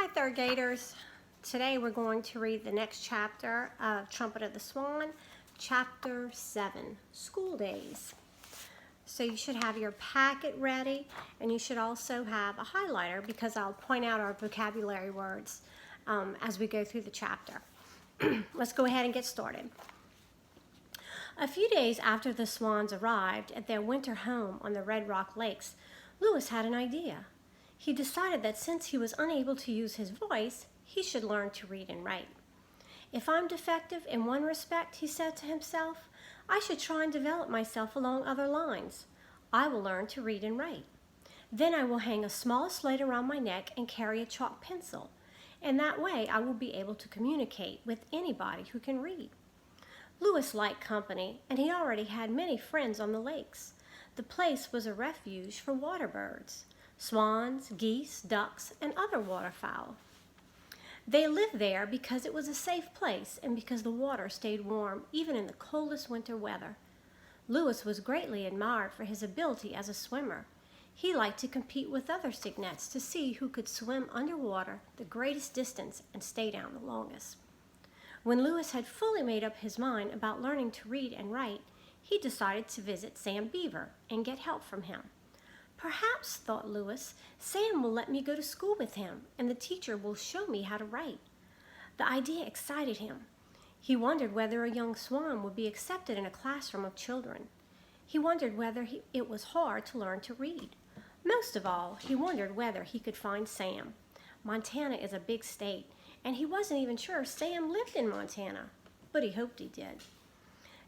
Hi, third graders. Today we're going to read the next chapter of Trumpet of the Swan, Chapter 7, School Days. So you should have your packet ready, and you should also have a highlighter because I'll point out our vocabulary words as we go through the chapter. Let's go ahead and get started. A few days after the Swans arrived at their winter home on the Red Rock Lakes, Lewis had an idea. He decided that since he was unable to use his voice, he should learn to read and write. If I'm defective in one respect, he said to himself, I should try and develop myself along other lines. I will learn to read and write. Then I will hang a small slate around my neck and carry a chalk pencil. And that way I will be able to communicate with anybody who can read. Lewis liked company, and he already had many friends on the lakes. The place was a refuge for water birds. Swans, geese, ducks, and other waterfowl. They lived there because it was a safe place and because the water stayed warm even in the coldest winter weather. Lewis was greatly admired for his ability as a swimmer. He liked to compete with other cygnets to see who could swim underwater the greatest distance and stay down the longest. When Lewis had fully made up his mind about learning to read and write, he decided to visit Sam Beaver and get help from him. Perhaps, thought Lewis, Sam will let me go to school with him, and the teacher will show me how to write. The idea excited him. He wondered whether a young swan would be accepted in a classroom of children. He wondered whether it was hard to learn to read. Most of all, he wondered whether he could find Sam. Montana is a big state, and he wasn't even sure Sam lived in Montana, but he hoped he did.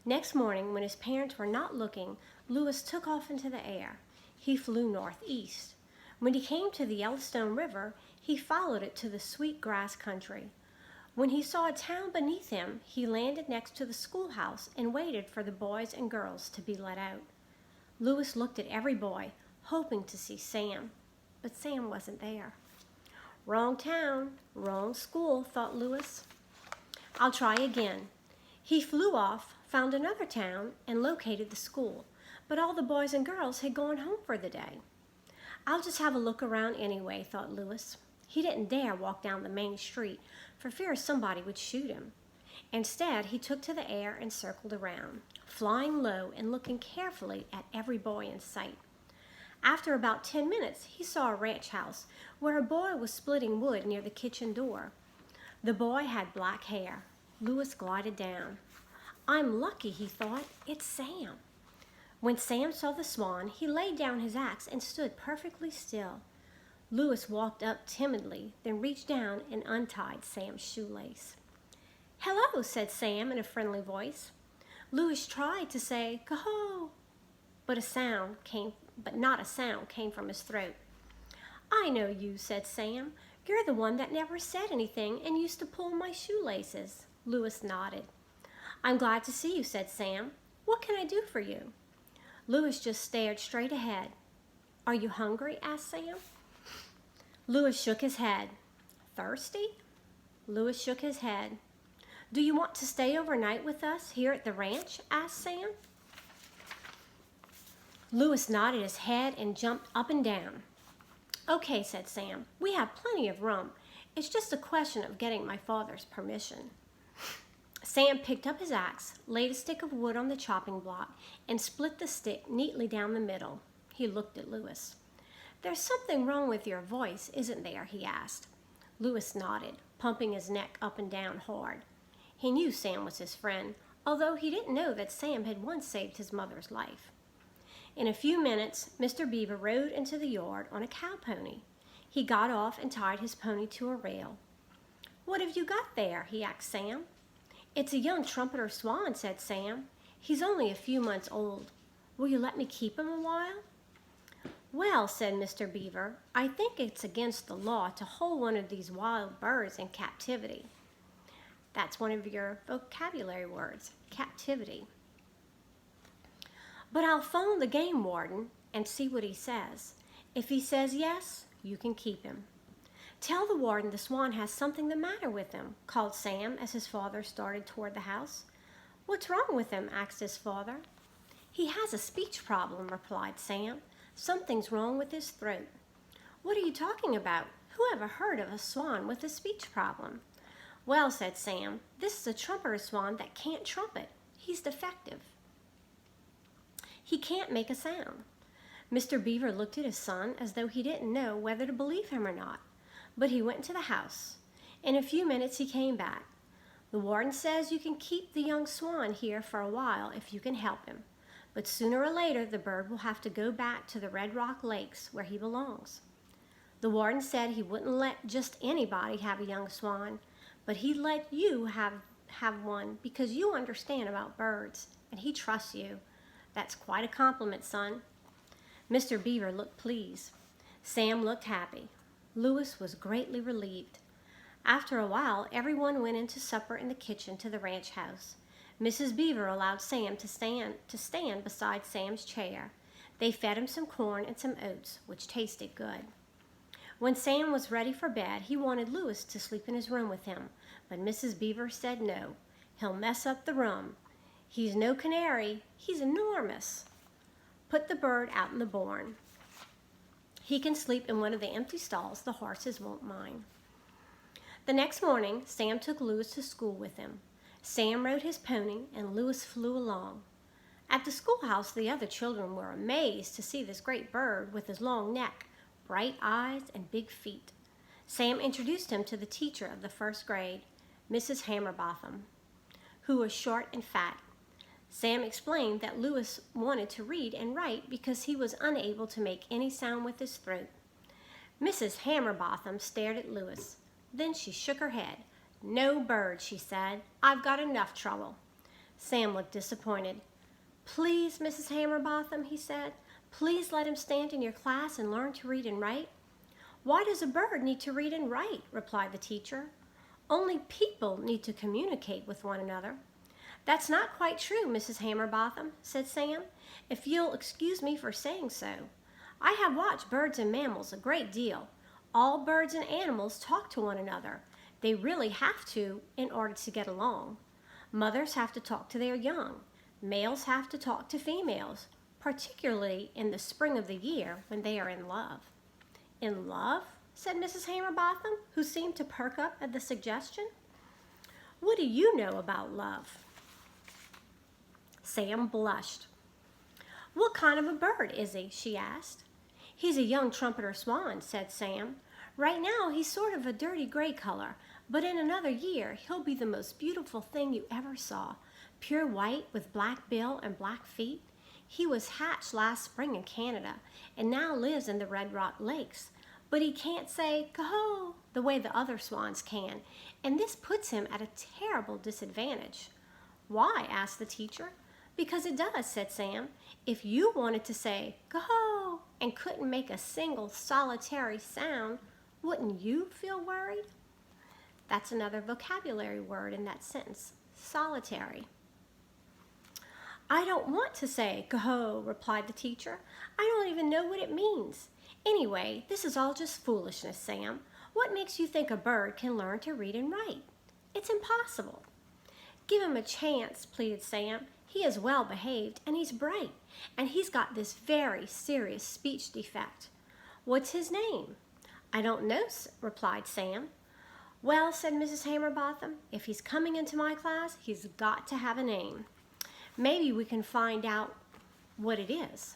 Next morning, when his parents were not looking, Lewis took off into the air. He flew northeast. When he came to the Yellowstone River, he followed it to the sweet grass country. When he saw a town beneath him, he landed next to the schoolhouse and waited for the boys and girls to be let out. Lewis looked at every boy, hoping to see Sam, but Sam wasn't there. Wrong town, wrong school, thought Lewis. I'll try again. He flew off, found another town, and located the school. But all the boys and girls had gone home for the day. I'll just have a look around anyway, thought Lewis. He didn't dare walk down the main street for fear somebody would shoot him. Instead, he took to the air and circled around, flying low and looking carefully at every boy in sight. After about 10 minutes, he saw a ranch house where a boy was splitting wood near the kitchen door. The boy had black hair. Lewis glided down. I'm lucky, he thought. It's Sam. When Sam saw the swan, he laid down his axe and stood perfectly still. Lewis walked up timidly, then reached down and untied Sam's shoelace. Hello, said Sam in a friendly voice. Lewis tried to say, "Cahow," but not a sound came from his throat. I know you, said Sam. You're the one that never said anything and used to pull my shoelaces. Lewis nodded. I'm glad to see you, said Sam. What can I do for you? Lewis just stared straight ahead. Are you hungry? Asked Sam. Lewis shook his head. Thirsty? Lewis shook his head. Do you want to stay overnight with us here at the ranch? Asked Sam. Lewis nodded his head and jumped up and down. Okay, said Sam. We have plenty of room. It's just a question of getting my father's permission. Sam picked up his axe, laid a stick of wood on the chopping block, and split the stick neatly down the middle. He looked at Lewis. There's something wrong with your voice, isn't there? He asked. Lewis nodded, pumping his neck up and down hard. He knew Sam was his friend, although he didn't know that Sam had once saved his mother's life. In a few minutes, Mr. Beaver rode into the yard on a cow pony. He got off and tied his pony to a rail. What have you got there? He asked Sam. It's a young trumpeter swan, said Sam. He's only a few months old. Will you let me keep him a while? Well, said Mr. Beaver, I think it's against the law to hold one of these wild birds in captivity. That's one of your vocabulary words, captivity. But I'll phone the game warden and see what he says. If he says yes, you can keep him. Tell the warden the swan has something the matter with him, called Sam as his father started toward the house. What's wrong with him? Asked his father. He has a speech problem, replied Sam. Something's wrong with his throat. What are you talking about? Who ever heard of a swan with a speech problem? Well, said Sam, this is a trumpeter swan that can't trumpet. He's defective. He can't make a sound. Mr. Beaver looked at his son as though he didn't know whether to believe him or not, but he went into the house. In a few minutes he came back. The warden says you can keep the young swan here for a while if you can help him, but sooner or later the bird will have to go back to the Red Rock Lakes where he belongs. The warden said he wouldn't let just anybody have a young swan, but he'd let you have one because you understand about birds, and he trusts you. That's quite a compliment, son. Mr. Beaver looked pleased. Sam looked happy. Louis was greatly relieved. After a while, everyone went into supper in the kitchen to the ranch house. Mrs. Beaver allowed Sam to stand beside Sam's chair. They fed him some corn and some oats, which tasted good. When Sam was ready for bed, he wanted Louis to sleep in his room with him, but Mrs. Beaver said no. He'll mess up the room. He's no canary. He's enormous. Put the bird out in the barn. He can sleep in one of the empty stalls. The horses won't mind. The next morning, Sam took Louis to school with him. Sam rode his pony, and Louis flew along. At the schoolhouse, the other children were amazed to see this great bird with his long neck, bright eyes, and big feet. Sam introduced him to the teacher of the first grade, Mrs. Hammerbotham, who was short and fat. Sam explained that Louis wanted to read and write because he was unable to make any sound with his throat. Mrs. Hammerbotham stared at Louis. Then she shook her head. No bird, she said. I've got enough trouble. Sam looked disappointed. Please, Mrs. Hammerbotham, he said, please let him stand in your class and learn to read and write. Why does a bird need to read and write? Replied the teacher. Only people need to communicate with one another. That's not quite true, Mrs. Hammerbotham, said Sam, if you'll excuse me for saying so. I have watched birds and mammals a great deal. All birds and animals talk to one another. They really have to in order to get along. Mothers have to talk to their young. Males have to talk to females, particularly in the spring of the year when they are in love. In love? Said Mrs. Hammerbotham, who seemed to perk up at the suggestion. What do you know about love? Sam blushed. What kind of a bird is he? She asked. He's a young trumpeter swan, said Sam. Right now he's sort of a dirty gray color, but in another year he'll be the most beautiful thing you ever saw. Pure white with black bill and black feet. He was hatched last spring in Canada and now lives in the Red Rock Lakes. But he can't say "Go" the way the other swans can, and this puts him at a terrible disadvantage. Why? Asked the teacher. Because it does, said Sam. If you wanted to say "Go" and couldn't make a single solitary sound, wouldn't you feel worried? That's another vocabulary word in that sentence, solitary. I don't want to say "Go," replied the teacher. I don't even know what it means. Anyway, this is all just foolishness, Sam. What makes you think a bird can learn to read and write? It's impossible. Give him a chance, pleaded Sam. He is well behaved and he's bright, and he's got this very serious speech defect. What's his name? I don't know, replied Sam. Well, said Mrs. Hammerbotham, if he's coming into my class, he's got to have a name. Maybe we can find out what it is.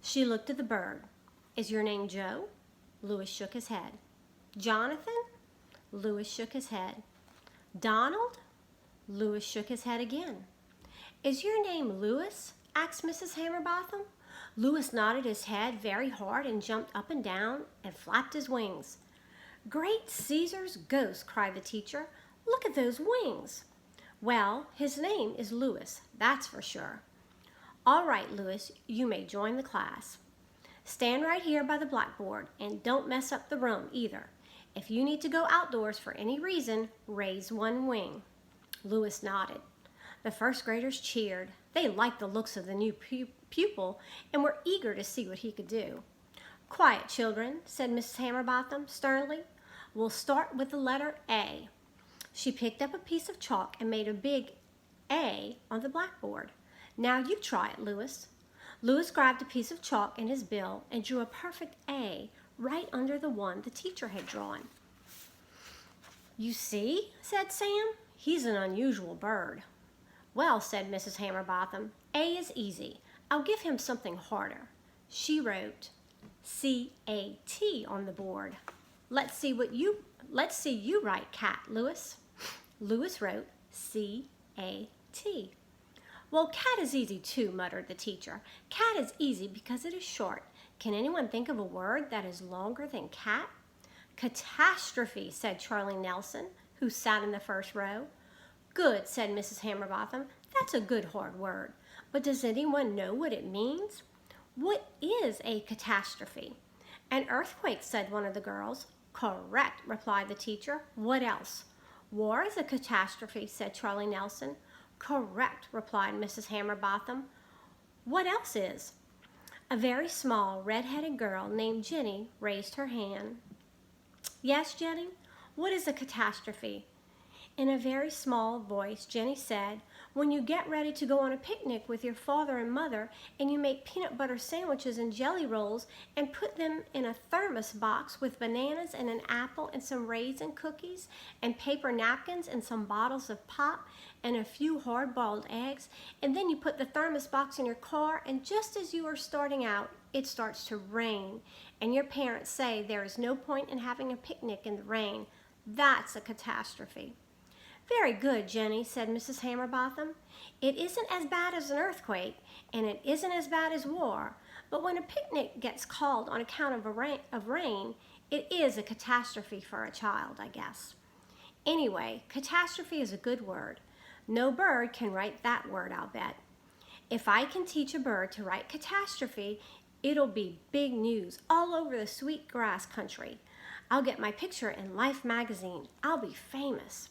She looked at the bird. Is your name Joe? Louis shook his head. Jonathan? Louis shook his head. Donald? Louis shook his head again. Is your name Louis? Asked Mrs. Hammerbotham. Louis nodded his head very hard and jumped up and down and flapped his wings. Great Caesar's ghost, cried the teacher. Look at those wings. Well, his name is Louis, that's for sure. All right, Louis, you may join the class. Stand right here by the blackboard and don't mess up the room either. If you need to go outdoors for any reason, raise one wing. Louis nodded. The first graders cheered. They liked the looks of the new pupil and were eager to see what he could do. Quiet, children, said Mrs. Hammerbotham sternly. We'll start with the letter A. She picked up a piece of chalk and made a big A on the blackboard. Now you try it, Louis. Louis grabbed a piece of chalk in his bill and drew a perfect A right under the one the teacher had drawn. "You see," said Sam, "he's an unusual bird." "Well," said Mrs. Hammerbotham, "A is easy. I'll give him something harder." She wrote C-A-T on the board. Let's see you write cat, Louis." Louis wrote C-A-T. "Well, cat is easy too," muttered the teacher. "Cat is easy because it is short. Can anyone think of a word that is longer than cat?" "Catastrophe," said Charlie Nelson, who sat in the first row. "Good," said Mrs. Hammerbotham. "That's a good hard word. But does anyone know what it means?" "What is a catastrophe?" "An earthquake," said one of the girls. "Correct," replied the teacher. "What else?" "War is a catastrophe," said Charlie Nelson. "Correct," replied Mrs. Hammerbotham. "What else is?" A very small, red-headed girl named Jenny raised her hand. "Yes, Jenny, what is a catastrophe?" In a very small voice, Jenny said, "When you get ready to go on a picnic with your father and mother, and you make peanut butter sandwiches and jelly rolls and put them in a thermos box with bananas and an apple and some raisin cookies and paper napkins and some bottles of pop and a few hard-boiled eggs, and then you put the thermos box in your car, and just as you are starting out, it starts to rain, and your parents say there is no point in having a picnic in the rain. That's a catastrophe." "Very good, Jenny," said Mrs. Hammerbotham. "It isn't as bad as an earthquake, and it isn't as bad as war, but when a picnic gets called on account of rain, it is a catastrophe for a child, I guess. Anyway, catastrophe is a good word. No bird can write that word, I'll bet. If I can teach a bird to write catastrophe, it'll be big news all over the sweet grass country. I'll get my picture in Life magazine. I'll be famous."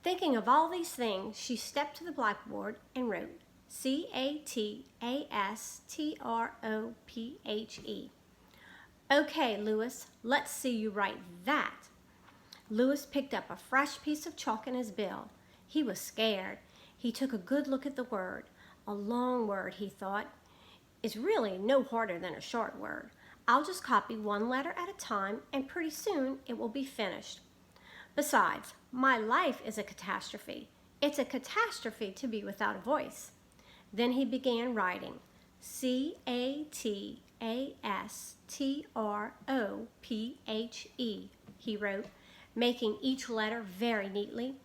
Thinking of all these things, she stepped to the blackboard and wrote C-A-T-A-S-T-R-O-P-H-E. "Okay, Louis, let's see you write that." Louis picked up a fresh piece of chalk in his bill. He was scared. He took a good look at the word. A long word, he thought. It's really no harder than a short word. I'll just copy one letter at a time, and pretty soon it will be finished. Besides, my life is a catastrophe. It's a catastrophe to be without a voice. Then he began writing C-A-T-A-S-T-R-O-P-H-E, he wrote, making each letter very neatly.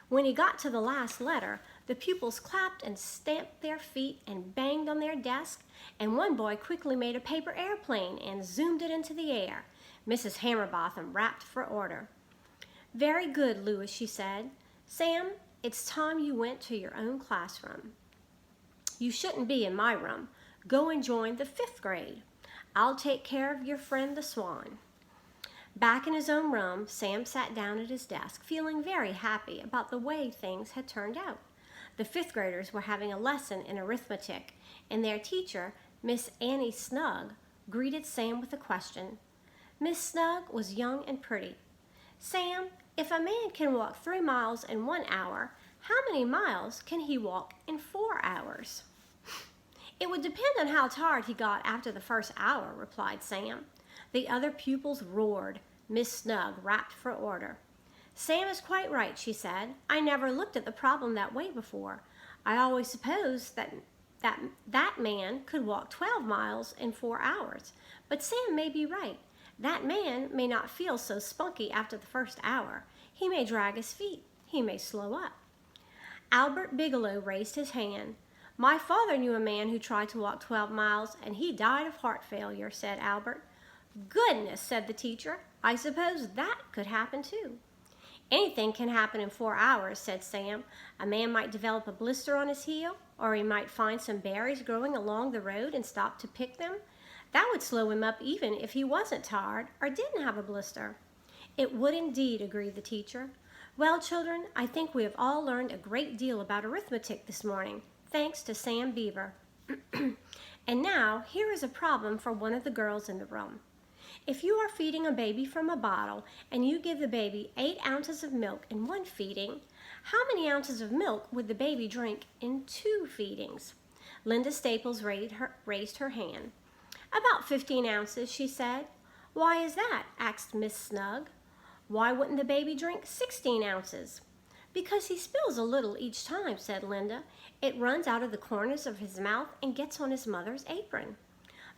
When he got to the last letter, the pupils clapped and stamped their feet and banged on their desk, and one boy quickly made a paper airplane and zoomed it into the air. Mrs. Hammerbotham rapped for order. "Very good, Louis," she said. "Sam, it's time you went to your own classroom. You shouldn't be in my room. Go and join the 5th grade. I'll take care of your friend the Swan." Back in his own room, Sam sat down at his desk, feeling very happy about the way things had turned out. The 5th graders were having a lesson in arithmetic, and their teacher, Miss Annie Snug, greeted Sam with a question. Miss Snug was young and pretty. "Sam, if a man can walk 3 miles in 1 hour, how many miles can he walk in 4 hours?" "It would depend on how tired he got after the first hour," replied Sam. The other pupils roared. Miss Snug rapped for order. "Sam is quite right," she said. "I never looked at the problem that way before. I always supposed that man could walk 12 miles in 4 hours. But Sam may be right. That man may not feel so spunky after the first hour. He may drag his feet. He may slow up." Albert Bigelow raised his hand. "My father knew a man who tried to walk 12 miles, and he died of heart failure," said Albert. "Goodness," said the teacher. "I suppose that could happen too." "Anything can happen in 4 hours," said Sam. "A man might develop a blister on his heel, or he might find some berries growing along the road and stop to pick them. That would slow him up even if he wasn't tired or didn't have a blister." "It would indeed," agreed the teacher. "Well, children, I think we have all learned a great deal about arithmetic this morning, thanks to Sam Beaver. And now, here is a problem for one of the girls in the room. If you are feeding a baby from a bottle and you give the baby 8 ounces of milk in 1 feeding, how many ounces of milk would the baby drink in 2 feedings? Linda Staples raised her hand. "About 15 ounces, she said. "Why is that?" asked Miss Snug. "Why wouldn't the baby drink 16 ounces?" "Because he spills a little each time," said Linda. "It runs out of the corners of his mouth and gets on his mother's apron."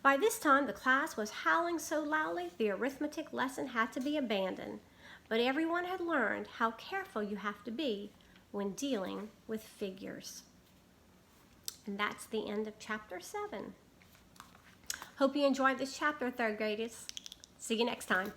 By this time the class was howling so loudly the arithmetic lesson had to be abandoned, but everyone had learned how careful you have to be when dealing with figures. And that's the end of chapter 7. Hope you enjoyed this chapter, third graders. See you next time.